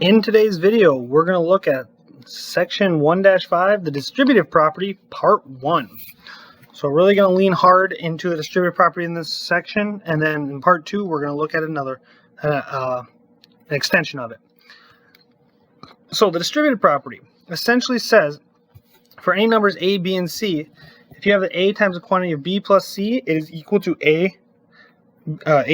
In today's video, we're going to look at section 1-5, the distributive property, part 1. So we're really going to lean hard into the distributive property in this section, and then in part 2, we're going to look at another an extension of it. So the distributive property essentially says, for any numbers a, b, and c, if you have the a times the quantity of b plus c, it is equal to a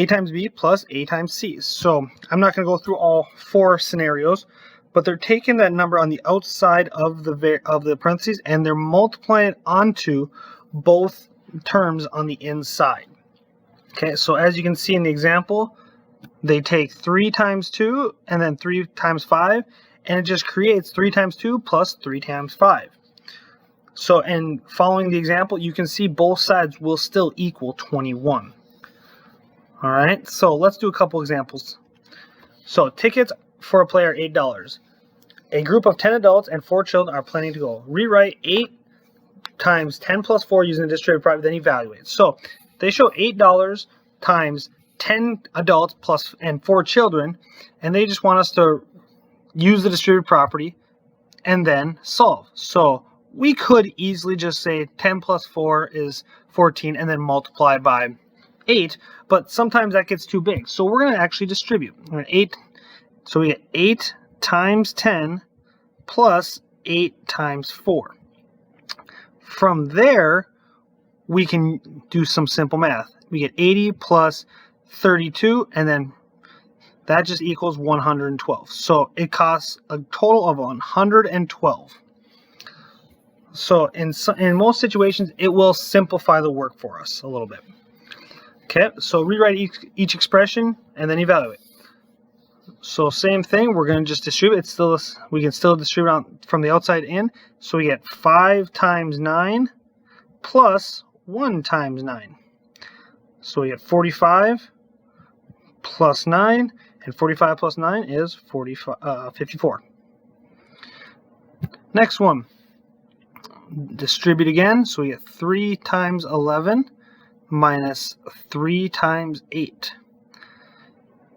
times b plus a times c. So I'm not going to go through all 4 scenarios, but they're taking that number on the outside of the parentheses and they're multiplying it onto both terms on the inside. Okay, so as you can see in the example, they take 3 times 2 and then 3 times 5, and it just creates 3 times 2 plus 3 times 5. So, and following the example, you can see both sides will still equal 21. All right, so let's do a couple examples. So tickets for a play are $8. A group of 10 adults and 4 children are planning to go. Rewrite 8 times 10 plus 4 using the distributive property, then evaluate. So they show $8 times 10 adults plus and 4 children, and they just want us to use the distributive property and then solve. So we could easily just say 10 plus 4 is 14 and then multiply by 8, but sometimes that gets too big. So we're going to actually distribute. So we get 8 times 10 plus 8 times 4. From there, we can do some simple math. We get 80 plus 32, and then that just equals 112. So it costs a total of 112. So in most situations, it will simplify the work for us a little bit. Okay, so rewrite each expression and then evaluate. So same thing, we're going to just distribute. We can still distribute out from the outside in. So we get 5 times 9 plus 1 times 9. So we get 45 plus 9, and 45 plus 9 is 54. Next one, distribute again. So we get 3 times 11 minus 3 times 8.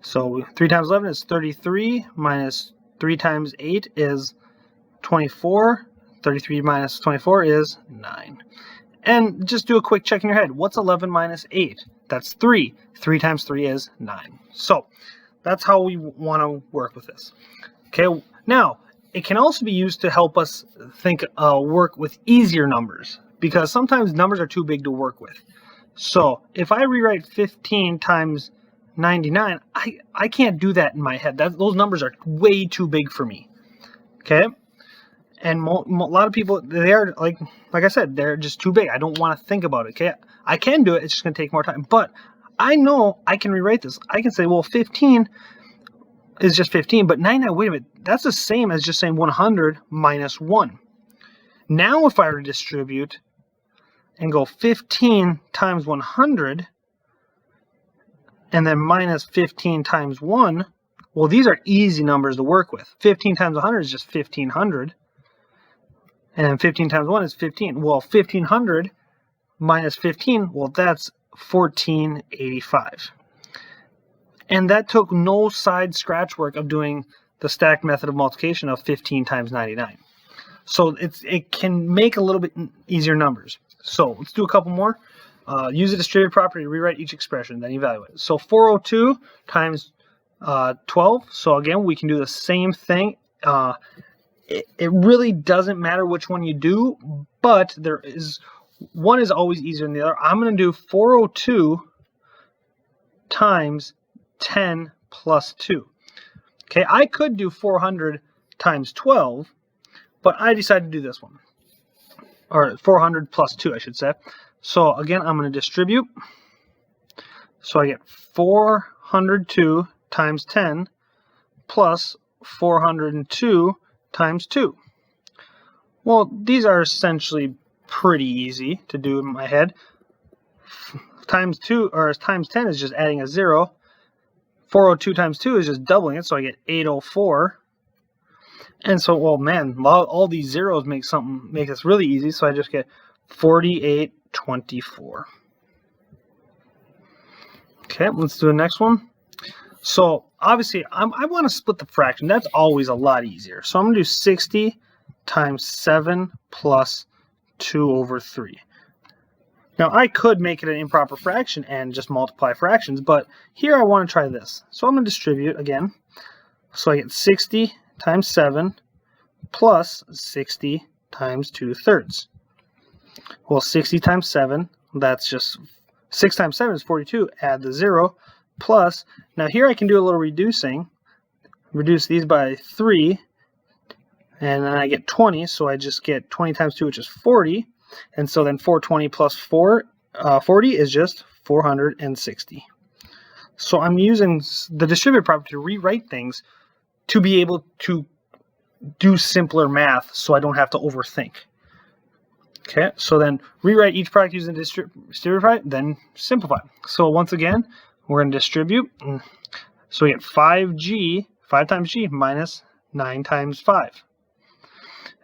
So 3 times 11 is 33, minus 3 times 8 is 24. 33 minus 24 is 9. And just do a quick check in your head. What's 11 minus 8? That's 3. 3 times 3 is 9. So that's how we want to work with this. Okay, now it can also be used to help us work with easier numbers, because sometimes numbers are too big to work with. So if I rewrite 15 times 99, I can't do that in my head. Those numbers are way too big for me. Okay, and a lot of people, they are like I said, they're just too big. I don't want to think about it. Okay, I can do it. It's just going to take more time. But I know I can rewrite this. I can say, well, 15 is just 15, but 99. Wait a minute, that's the same as just saying 100 minus 1. Now, if I redistribute and go 15 times 100 and then minus 15 times 1, well, these are easy numbers to work with. 15 times 100 is just 1500, and 15 times 1 is 15. Well, 1500 minus 15, well, that's 1485. And that took no side scratch work of doing the stacked method of multiplication of 15 times 99. So it can make a little bit easier numbers. So let's do a couple more. Use the distributive property to rewrite each expression, then evaluate. So 402 times 12. So again, we can do the same thing. It really doesn't matter which one you do, but one is always easier than the other. I'm going to do 402 times 10 plus 2. Okay, I could do 400 times 12, but I decided to do this one. Or 400 plus 2, I should say. So again, I'm going to distribute. So I get 402 times 10 plus 402 times 2. Well, these are essentially pretty easy to do in my head. Times 10 is just adding a 0. 402 times 2 is just doubling it, so I get 804. And so, well, man, all these zeros make this really easy, so I just get 4824. Okay, let's do the next one. So obviously I want to split the fraction. That's always a lot easier. So I'm going to do 60 times 7 plus 2 over 3. Now I could make it an improper fraction and just multiply fractions, but here I want to try this. So I'm going to distribute again. So I get 60 times 7 plus 60 times 2/3. Well, 60 times 7, that's just 6 times 7 is 42. Add the 0 plus. Now here I can do a little reducing. Reduce these by 3, and then I get 20. So I just get 20 times 2, which is 40. And so then 420 plus 40 is just 460. So I'm using the distributive property to rewrite things to be able to do simpler math so I don't have to overthink. Okay, so then rewrite each product using the distributive property, then simplify. So once again, we're going to distribute. So we get 5g, 5 times g minus 9 times 5.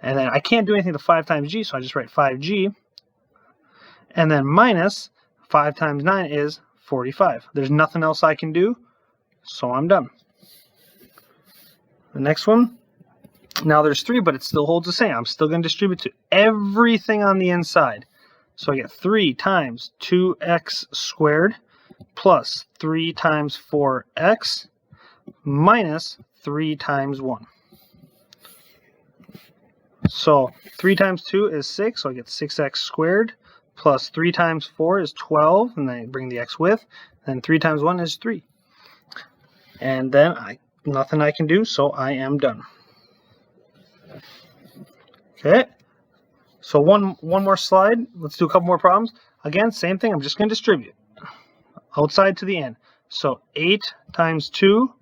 And then I can't do anything to 5 times g, so I just write 5g. And then minus 5 times 9 is 45. There's nothing else I can do, so I'm done. The next one, now there's 3, but it still holds the same. I'm still going to distribute to everything on the inside. So I get 3 times 2x squared plus 3 times 4x minus 3 times 1. So 3 times 2 is 6, so I get 6x squared plus 3 times 4 is 12, and then I bring the x with, and 3 times 1 is 3. And then nothing I can do, so I am done. Okay, so one more slide. Let's do a couple more problems. Again, same thing. I'm just going to distribute outside to the end. So 8 times 2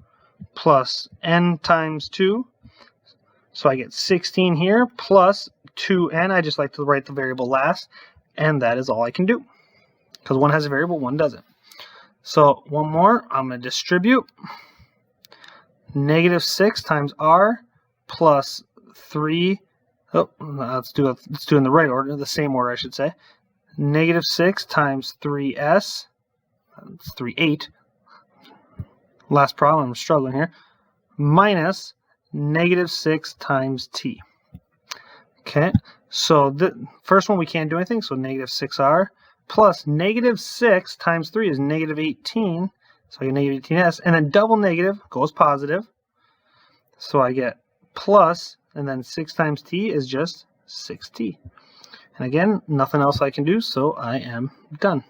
plus n times 2. So I get 16 here plus 2n. I just like to write the variable last. And that is all I can do. Because one has a variable, one doesn't. So one more. I'm going to distribute. Negative 6 times r plus 3. Oh, let's do it in the right order, the same order I should say. Negative 6 times 3s. That's 8. Last problem, I'm struggling here. Minus negative 6 times t. Okay, so the first one we can't do anything, so negative 6r plus negative 6 times 3 is negative 18. So I get negative 18s, and then double negative goes positive. So I get plus, and then 6 times t is just 6t. And again, nothing else I can do, so I am done.